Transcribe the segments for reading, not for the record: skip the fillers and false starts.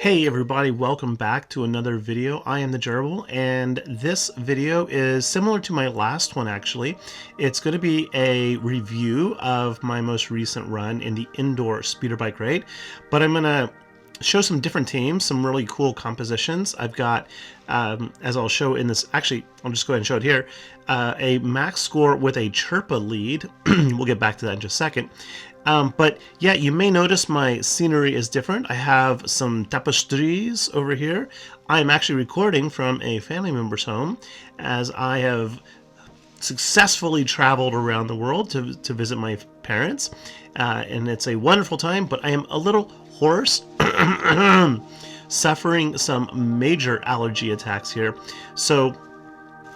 Hey everybody, welcome back to another video. I am the Gerbil, and this video is similar to my last one actually. It's going to be a review of my most recent run in the Endor speeder bike raid, but I'm going to show some different teams, some really cool compositions. I've got, as I'll show in this, actually I'll just go ahead and show it here, a max score with a Chirpa lead. We'll get back to that in just a second. But yeah, you may notice my scenery is different. I have some tapestries over here. I'm actually recording from a family member's home, as I have successfully traveled around the world to visit my parents. And it's a wonderful time, but I am a little hoarse, suffering some major allergy attacks here. So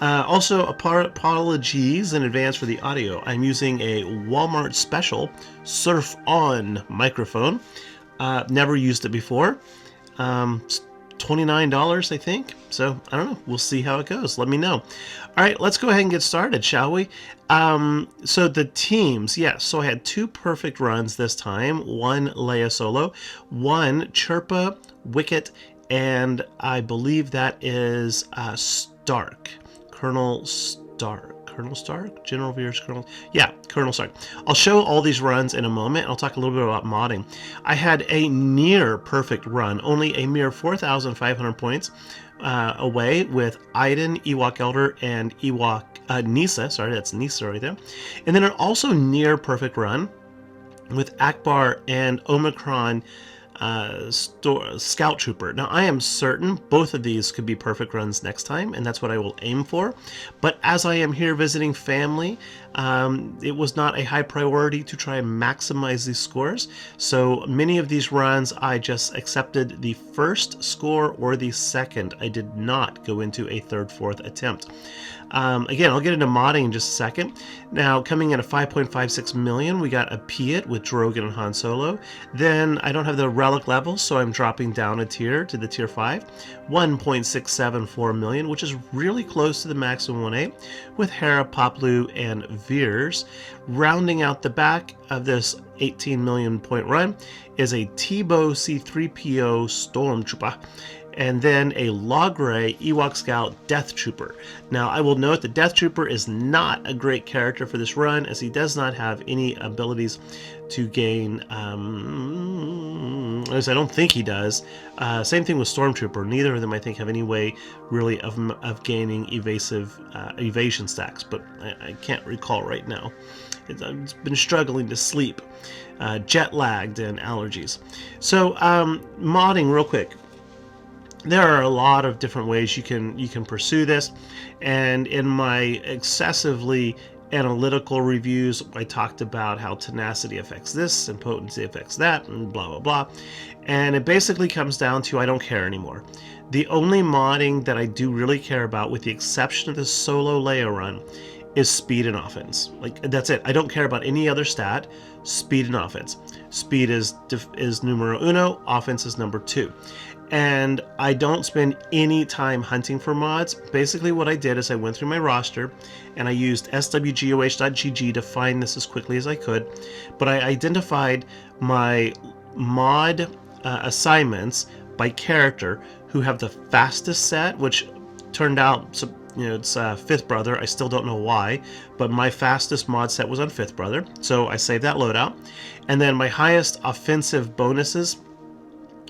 also, apologies in advance for the audio. I'm using a Walmart special Surf On microphone. Never used it before. $29, I think. So, I don't know. We'll see how it goes. Let me know. All right, let's go ahead and get started, shall we? So the teams, yes. So I had two perfect runs this time. One Leia solo, one Chirpa, Wicket, and I believe that is Starck. Colonel Starck? General Veers, Colonel Starck. I'll show all these runs in a moment. I'll talk a little bit about modding. I had a near perfect run, only a mere 4,500 points away with Iden, Ewok Elder, and Ewok Nisa. Sorry, that's Nisa right there. And then an also near perfect run with Akbar and Omicron Scout Trooper. Now, I am certain both of these could be perfect runs next time, and that's what I will aim for. But as I am here visiting family, it was not a high priority to try and maximize these scores. So many of these runs, I just accepted the first score or the second. I did not go into a third, fourth attempt. Again, I'll get into modding in just a second. Now, coming in at 5.56 million, we got a Piett with Drogon and Han Solo. Then I don't have the relic level, so I'm dropping down a tier to the tier 5. 1.674 million, which is really close to the maximum 1.8, with Hera, Poplu, and Veers. Rounding out the back of this 18 million point run is a Tebow C3PO Stormtrooper, and then a Logray Ewok Scout Death Trooper. Now, I will note that Death Trooper is not a great character for this run, as he does not have any abilities to gain, as I don't think he does. Same thing with Stormtrooper. Neither of them, I think, have any way really of gaining evasion stacks, but I can't recall right now. I've been struggling to sleep, jet lagged, and allergies. So, modding real quick. There are a lot of different ways you can pursue this, and in my excessively analytical reviews, I talked about how tenacity affects this and potency affects that and blah blah blah, and it basically comes down to I don't care anymore. The only modding that I do really care about, with the exception of the solo Leia run, is speed and offense. Like, that's it. I don't care about any other stat. Speed and offense. Speed is numero uno, offense is number 2. And I don't spend any time hunting for mods. Basically what I did is I went through my roster and I used SWGOH.gg to find this as quickly as I could. But I identified my mod assignments by character who have the fastest set, which turned out, it's Fifth Brother. I still don't know why, but my fastest mod set was on Fifth Brother, so I saved that loadout. And then my highest offensive bonuses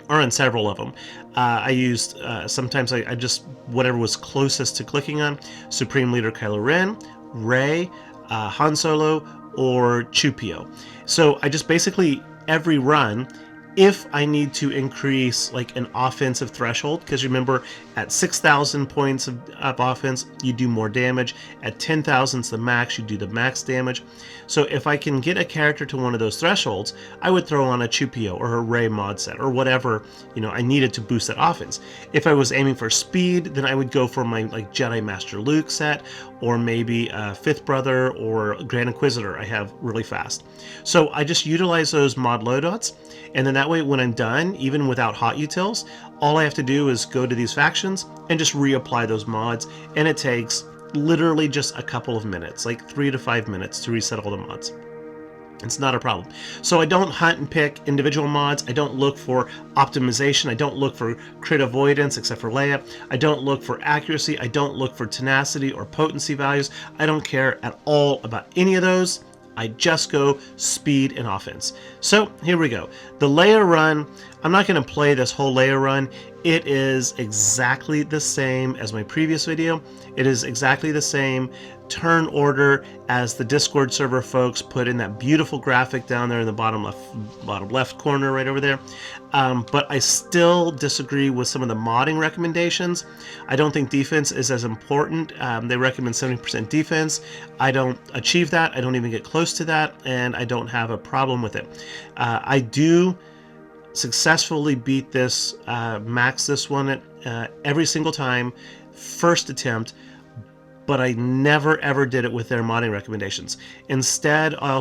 are on several of them. I used, sometimes I just, whatever was closest to clicking on, Supreme Leader Kylo Ren, Rey, Han Solo, or Chupio. So I just basically, every run, if I need to increase like an offensive threshold, because remember, at 6,000 points of offense, you do more damage. At 10,000 is the max, you do the max damage. So if I can get a character to one of those thresholds, I would throw on a Chupio or a Rey mod set or whatever, I needed to boost that offense. If I was aiming for speed, then I would go for my like Jedi Master Luke set, or maybe Fifth Brother or Grand Inquisitor I have really fast. So I just utilize those mod loadouts, and then that way when I'm done, even without hot utils, all I have to do is go to these factions and just reapply those mods, and it takes literally just a couple of minutes, like 3 to 5 minutes to reset all the mods. It's not a problem. So I don't hunt and pick individual mods. I don't look for optimization. I don't look for crit avoidance, except for Leia. I don't look for accuracy. I don't look for tenacity or potency values. I don't care at all about any of those. I just go speed and offense. So here we go. The Leia run, I'm not going to play this whole Leia run. It is exactly the same as my previous video. It is exactly the same turn order as the Discord server folks put in that beautiful graphic down there in the bottom left corner right over there. But I still disagree with some of the modding recommendations. I don't think defense is as important. They recommend 70% defense. I don't achieve that. I don't even get close to that, and I don't have a problem with it. I do successfully beat this, max this one every single time, first attempt, but I never ever did it with their modding recommendations. Instead, I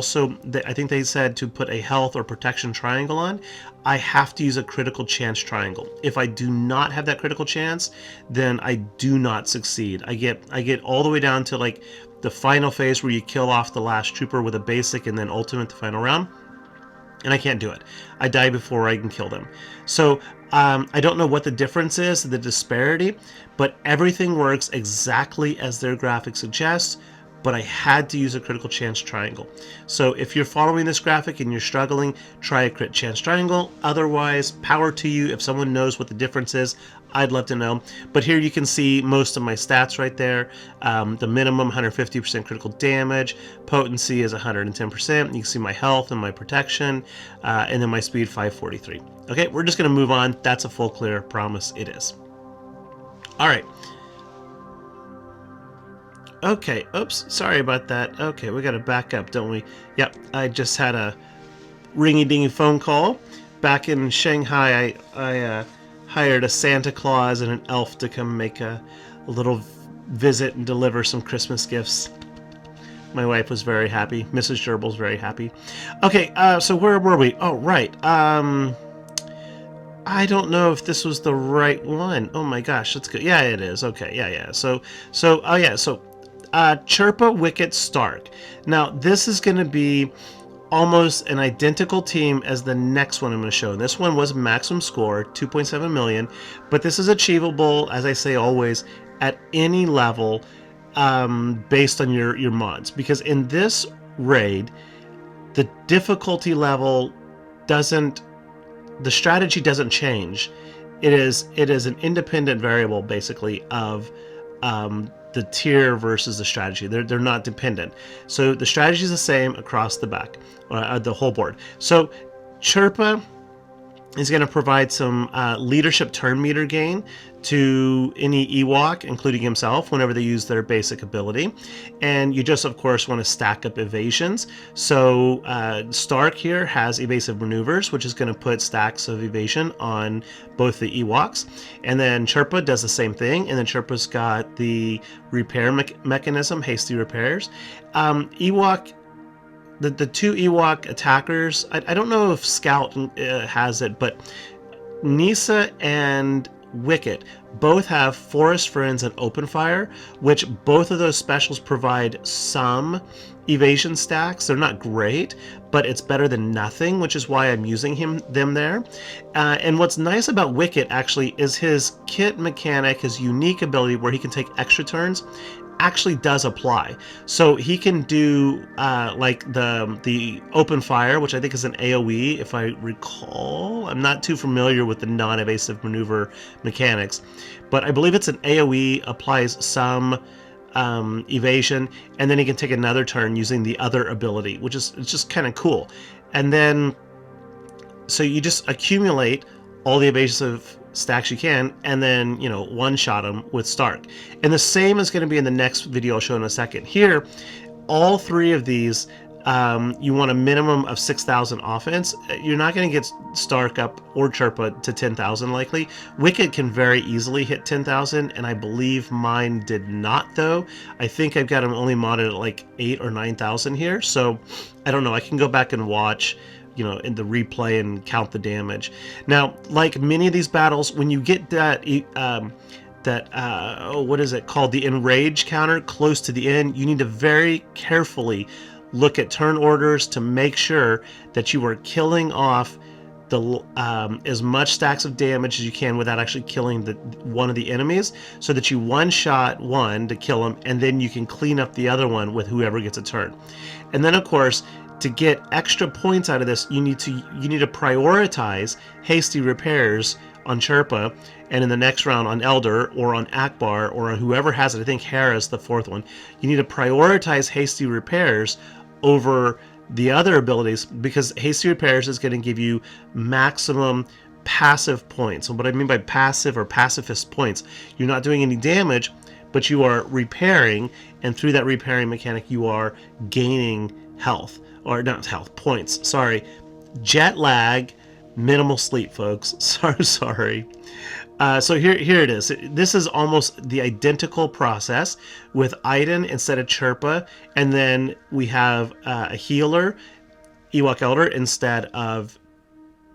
think they said to put a health or protection triangle on. I have to use a critical chance triangle. If I do not have that critical chance, then I do not succeed. I get all the way down to like the final phase where you kill off the last trooper with a basic and then ultimate the final round, and I can't do it. I die before I can kill them. So I don't know what the difference is, the disparity, but everything works exactly as their graphic suggests, but I had to use a critical chance triangle. So if you're following this graphic and you're struggling, try a crit chance triangle. Otherwise, power to you. If someone knows what the difference is, I'd love to know. But here you can see most of my stats right there. The minimum 150% critical damage, potency is 110%. You can see my health and my protection, and then my speed 543. Okay, we're just going to move on. That's a full clear, promise it is. All right. Okay, oops, sorry about that. Okay, we got to back up, don't we? Yep, I just had a ringy-dingy phone call. Back in Shanghai, I hired a Santa Claus and an elf to come make a little visit and deliver some Christmas gifts. My wife was very happy. Mrs. Gerbil's very happy. Okay, so where were we? Oh, right. I don't know if this was the right one. Oh my gosh, that's good. Yeah, it is. Okay, yeah. So Chirpa, Wicket, Starck. Now, this is going to be almost an identical team as the next one I'm going to show. This one was maximum score, 2.7 million, but this is achievable, as I say always, at any level based on your mods. Because in this raid, the difficulty level doesn't, the strategy doesn't change. It is an independent variable, basically, of the tier versus the strategy. They're not dependent. So the strategy is the same across the back, the whole board. So Chirpa is going to provide some leadership turn meter gain to any Ewok, including himself, whenever they use their basic ability. And you just, of course, want to stack up evasions. So Starck here has evasive maneuvers, which is going to put stacks of evasion on both the Ewoks. And then Chirpa does the same thing. And then Chirpa's got the repair mechanism, hasty repairs. Ewok, the two Ewok attackers, I don't know if Scout has it, but Nisa and Wicket both have Forest Friends and Open Fire, which both of those specials provide some evasion stacks. They're not great, but it's better than nothing, which is why I'm using them there. And what's nice about Wicket actually is his kit mechanic, his unique ability where he can take extra turns, actually does apply. So he can do like the Open Fire, which I think is an AoE, if I recall. I'm not too familiar with the non-evasive maneuver mechanics, but I believe it's an AoE, applies some evasion, and then he can take another turn using the other ability, which is, it's just kind of cool. And then so you just accumulate all the evasive stacks you can, and then, you know, one-shot them with Starck. And the same is going to be in the next video I'll show in a second. Here, all three of these, you want a minimum of 6,000 offense. You're not going to get Starck up or Chirpa to 10,000 likely. Wicket can very easily hit 10,000, and I believe mine did not, though. I think I've got him only modded at like 8,000 or 9,000 here, so I don't know. I can go back and watch, you know, in the replay and count the damage. Now, like many of these battles, when you get that what is it called, the enrage counter close to the end, you need to very carefully look at turn orders to make sure that you are killing off the as much stacks of damage as you can without actually killing one of the enemies, so that you one-shot one to kill them, and then you can clean up the other one with whoever gets a turn. And then, of course, to get extra points out of this, you need to prioritize hasty repairs on Chirpa, and in the next round on Elder or on Akbar or on whoever has it. I think Hera's the fourth one. You need to prioritize hasty repairs over the other abilities, because hasty repairs is going to give you maximum passive points. And what I mean by passive or pacifist points, you're not doing any damage, but you are repairing, and through that repairing mechanic you are gaining health, or not health, points, sorry. Jet lag, minimal sleep, folks. Sorry. So here it is. This is almost the identical process with Iden instead of Chirpa, and then we have a healer, Ewok Elder, instead of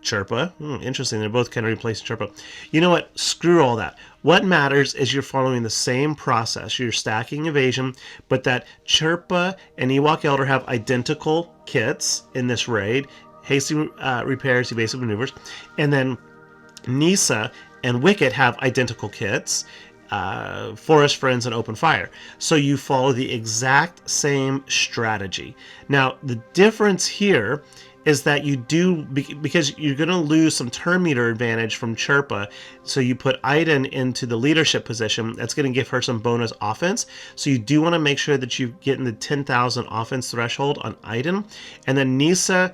Chirpa. Interesting. They're both kind of replacing Chirpa. You know what? Screw all that. What matters is you're following the same process. You're stacking evasion, but that Chirpa and Ewok Elder have identical kits in this raid. Hasty repairs, evasive maneuvers, and then Nisa and Wicket have identical kits, Forest Friends and Open Fire. So you follow the exact same strategy. Now, the difference here is that you do, because you're going to lose some turn meter advantage from Chirpa, so you put Iden into the leadership position. That's going to give her some bonus offense. So you do want to make sure that you get in the 10,000 offense threshold on Iden. And then Nisa,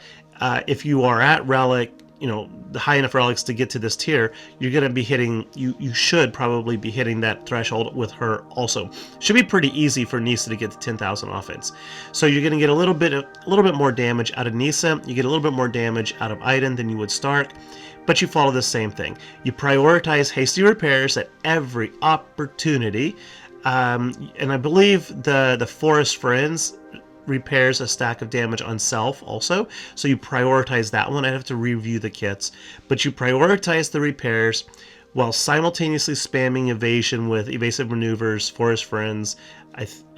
if you are at Relic, the high enough relics to get to this tier, you're going to be hitting, you should probably be hitting that threshold with her also. Should be pretty easy for Nisa to get to 10,000 offense. So you're going to get a little bit more damage out of Nisa. You get a little bit more damage out of Iden than you would Starck, but you follow the same thing. You prioritize hasty repairs at every opportunity, and I believe the Forest Friends repairs a stack of damage on self also, so you prioritize that one. I'd have to review the kits, but you prioritize the repairs while simultaneously spamming evasion with evasive maneuvers, Forest Friends,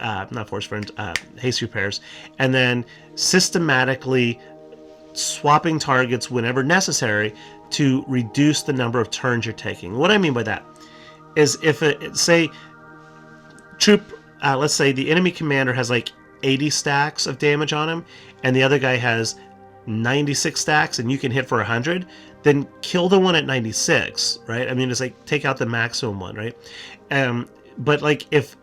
not Forest Friends, haste repairs, and then systematically swapping targets whenever necessary to reduce the number of turns you're taking. What I mean by that is, if let's say the enemy commander has like 80 stacks of damage on him, and the other guy has 96 stacks, and you can hit for 100, then kill the one at 96, right? I mean, it's like take out the maximum one, right? But like if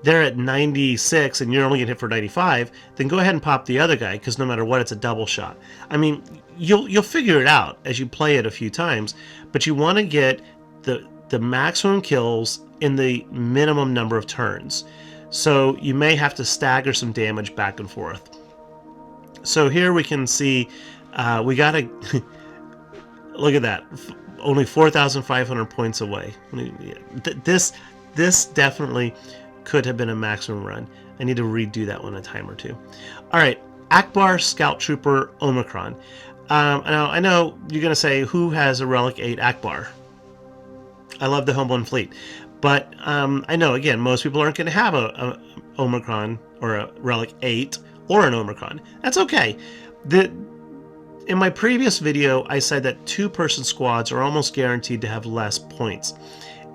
they're at 96 and you're only gonna hit for 95, then go ahead and pop the other guy, because no matter what, it's a double shot. I mean, you'll figure it out as you play it a few times, but you want to get the maximum kills in the minimum number of turns. So you may have to stagger some damage back and forth. So here we can see we got to look at that, only 4,500 points away. This definitely could have been a maximum run. I need to redo that one a time or two. All right, Akbar, Scout Trooper, Omicron. Now I know you're gonna say, who has a Relic 8 Akbar? I love the Homeborn Fleet. But I know, again, most people aren't going to have a Omicron or a Relic 8 or an Omicron. That's okay. In my previous video, I said that two-person squads are almost guaranteed to have less points.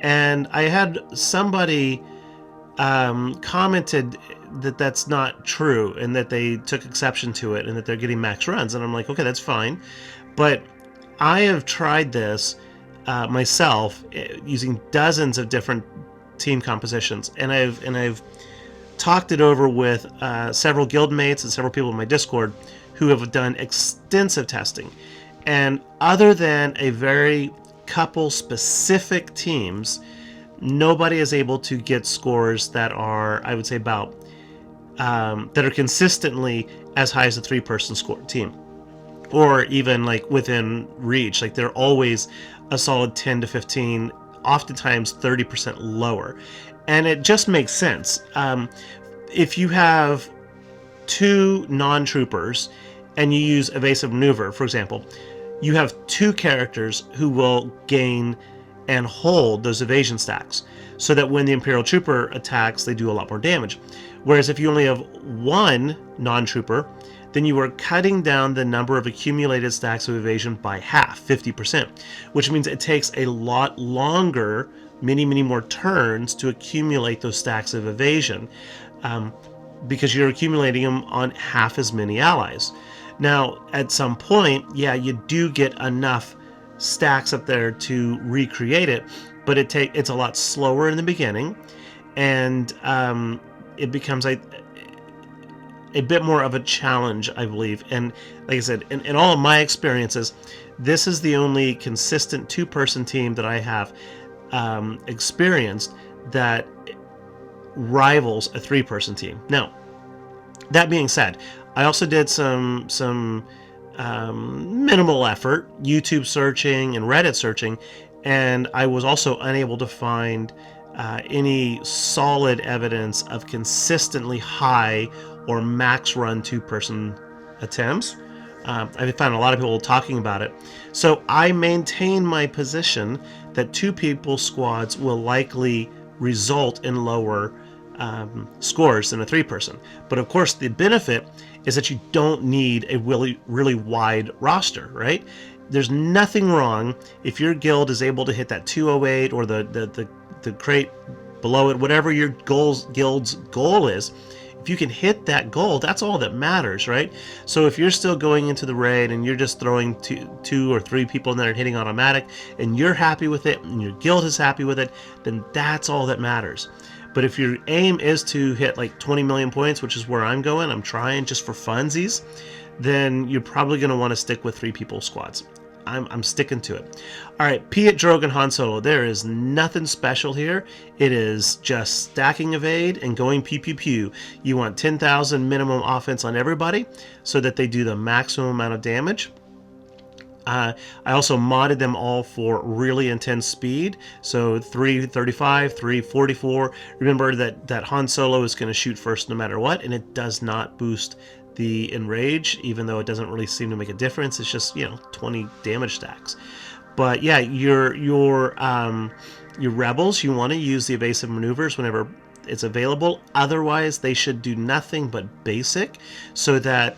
And I had somebody commented that that's not true, and that they took exception to it, and that they're getting max runs. And I'm like, okay, that's fine. But I have tried this myself, using dozens of different team compositions, and I've talked it over with several guild mates and several people in my Discord who have done extensive testing, and other than a very couple specific teams, nobody is able to get scores that are, I would say, about that are consistently as high as a three-person score team, or even like within reach. Like, they're always a solid 10 to 15, oftentimes 30% lower. And it just makes sense. If you have two non-troopers and you use evasive maneuver, for example, you have two characters who will gain and hold those evasion stacks, so that when the Imperial Trooper attacks, they do a lot more damage. Whereas if you only have one non-trooper, then you are cutting down the number of accumulated stacks of evasion by half, 50%, which means it takes a lot longer, many more turns to accumulate those stacks of evasion, because you're accumulating them on half as many allies. Now, at some point, yeah, you do get enough stacks up there to recreate it, but it's a lot slower in the beginning, and it becomes a bit more of a challenge, I believe. And like I said, in all of my experiences, this is the only consistent two-person team that I have experienced that rivals a three-person team. Now, that being said, I also did some minimal effort YouTube searching and Reddit searching, and I was also unable to find any solid evidence of consistently high or max run two-person attempts. I found a lot of people talking about it, so I maintain my position that two-people squads will likely result in lower scores than a three-person. But of course, the benefit is that you don't need a really wide roster, right? There's nothing wrong if your guild is able to hit that 208 or the crate below it, whatever your guild's goal is. If you can hit that goal, that's all that matters, right? So if you're still going into the raid and you're just throwing two or three people in there and hitting automatic, and you're happy with it, and your guild is happy with it, then that's all that matters. But if your aim is to hit like 20 million points, which is where I'm going, I'm trying just for funsies, then you're probably going to want to stick with three-people squads. I'm sticking to it. All right, Piett, Drogue, and Han Solo. There is nothing special here. It is just stacking evade and going pew pew pew. You want 10,000 minimum offense on everybody so that they do the maximum amount of damage. I also modded them all for really intense speed. So 335, 344. Remember that Han Solo is going to shoot first no matter what, and it does not boost the enrage, even though it doesn't really seem to make a difference. It's just, 20 damage stacks. But yeah, your rebels, you want to use the evasive maneuvers whenever it's available. Otherwise, they should do nothing but basic, so that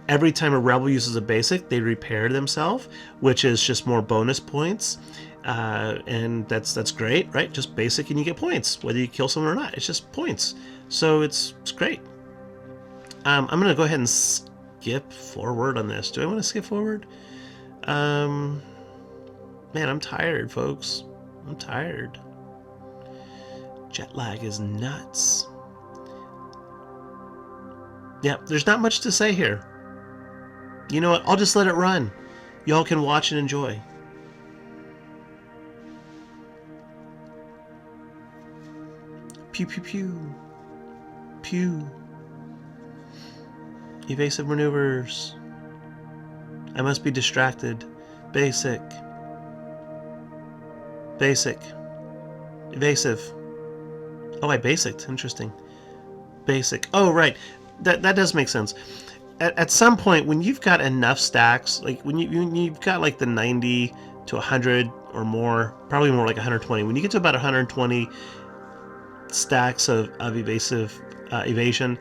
every time a rebel uses a basic, they repair themselves, which is just more bonus points. And that's great, right? Just basic and you get points, whether you kill someone or not. It's just points. So it's great. I'm going to go ahead and skip forward on this. Do I want to skip forward? Man, I'm tired, folks. I'm tired. Jet lag is nuts. Yeah, there's not much to say here. You know what? I'll just let it run. Y'all can watch and enjoy. Pew, pew, pew. Pew. Evasive maneuvers. I must be distracted. Basic. Basic. Evasive. Oh, I basicked. Interesting. Basic. Oh, right. That does make sense. At some point, when you've got enough stacks, like when you've got like the 90 to 100 or more, probably more like 120. When you get to about 120 stacks of evasive evasion,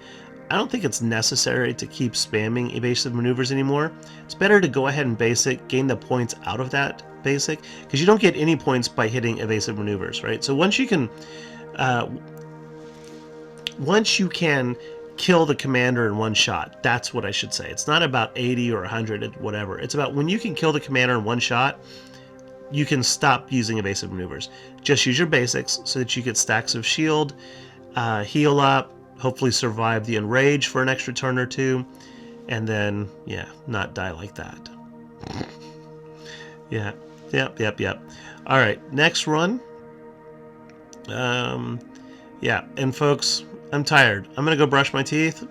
I don't think it's necessary to keep spamming evasive maneuvers anymore. It's better to go ahead and basic, gain the points out of that basic, because you don't get any points by hitting evasive maneuvers, right? So once you can kill the commander in one shot, that's what I should say. It's not about 80 or 100, whatever. It's about when you can kill the commander in one shot, you can stop using evasive maneuvers. Just use your basics so that you get stacks of shield, heal up, hopefully survive the enrage for an extra turn or two, and then, yeah, not die like that. Yeah, yep. All right, next run. Yeah, and folks, I'm tired. I'm going to go brush my teeth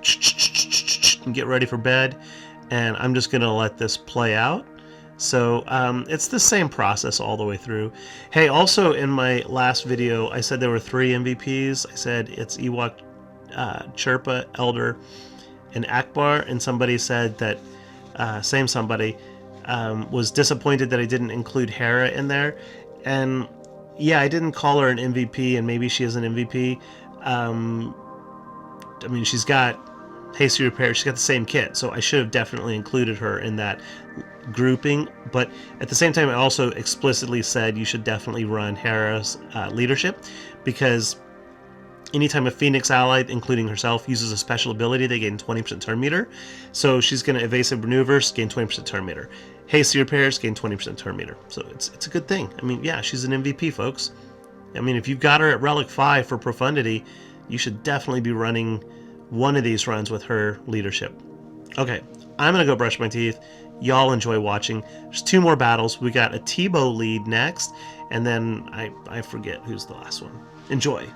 and get ready for bed, and I'm just going to let this play out. So it's the same process all the way through. Hey, also in my last video, I said there were 3 MVPs. I said it's Ewok, Chirpa, Elder, and Akbar, and somebody said that, somebody was disappointed that I didn't include Hera in there. And Yeah, I didn't call her an MVP, and maybe she is an MVP. I mean, she's got hasty repair. She's got the same kit, so I should have definitely included her in that grouping. But at the same time, I also explicitly said you should definitely run Hera's leadership, because anytime a Phoenix ally, including herself, uses a special ability, they gain 20% turn meter. So she's going to evasive maneuvers, gain 20% turn meter. Hasty repairs, gain 20% turn meter. So it's a good thing. I mean, yeah, she's an MVP, folks. I mean, if you've got her at Relic 5 for Profundity, you should definitely be running one of these runs with her leadership. Okay, I'm going to go brush my teeth. Y'all enjoy watching. There's 2 more battles. We got a Tebow lead next, and then I forget who's the last one. Enjoy.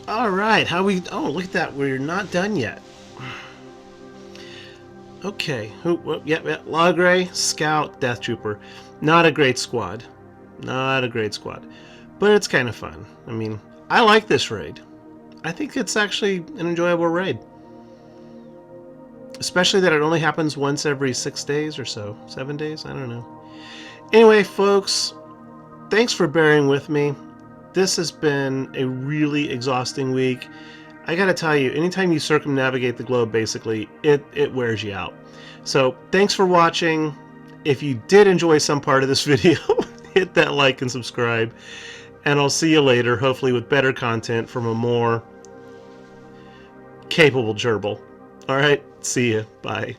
All right, how we? Oh, look at that. We're not done yet. Okay. Yep. Lagray, Scout, Death Trooper. Not a great squad. Not a great squad, but it's kind of fun. I mean, I like this raid. I think it's actually an enjoyable raid. Especially that it only happens once every 6 days or so. 7 days? I don't know. Anyway, folks, thanks for bearing with me. This has been a really exhausting week. I gotta tell you, anytime you circumnavigate the globe, basically, it wears you out. So, thanks for watching. If you did enjoy some part of this video, hit that like and subscribe. And I'll see you later, hopefully with better content from a more capable gerbil. Alright, see ya. Bye.